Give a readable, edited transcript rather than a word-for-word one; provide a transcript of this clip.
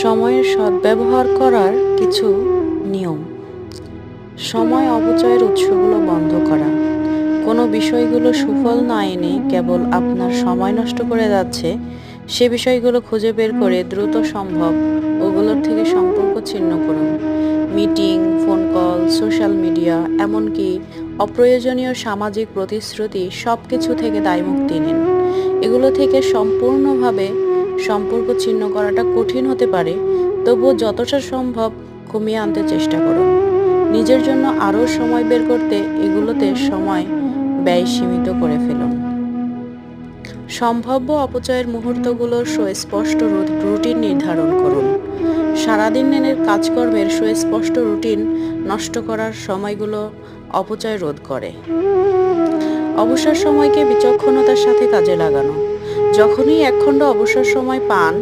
সময়ের সদ্ব্যবহার করার কিছু নিয়ম। সময় অপচয়ের উৎসগুলো বন্ধ করা। কোনো বিষয়গুলো সুফল না এনে কেবল আপনার সময় নষ্ট করে যাচ্ছে, সে বিষয়গুলো খুঁজে বের করে দ্রুত সম্ভব ওগুলোর থেকে সম্পর্ক ছিন্ন করুন। Meeting, phone call, social media, এমনকি অপ্রয়োজনীয় সামাজিক প্রতিশ্রুতি সব কিছু থেকে দায়মুক্তি নিন। এগুলো থেকে সম্পূর্ণভাবে সম্পর্ক ছিন্ন করাটা কঠিন হতে পারে, তবুও যতটা সম্ভব কমিয়ে আনতে চেষ্টা করুন। নিজের জন্য আরও সময় বের করতে এগুলোতে সময় ব্যয় সীমিত করে ফেলুন। সম্ভাব্য অপচয়ের মুহূর্তগুলোর সুস্পষ্ট রুটিন নির্ধারণ করুন। সারাদিনের কাজকর্মের সুস্পষ্ট রুটিন নষ্ট করার সময়গুলো অপচয় রোধ করে। অবসর সময়কে বিচক্ষণতার সাথে কাজে লাগানো। যখনই একখণ্ড অবসর সময় পান,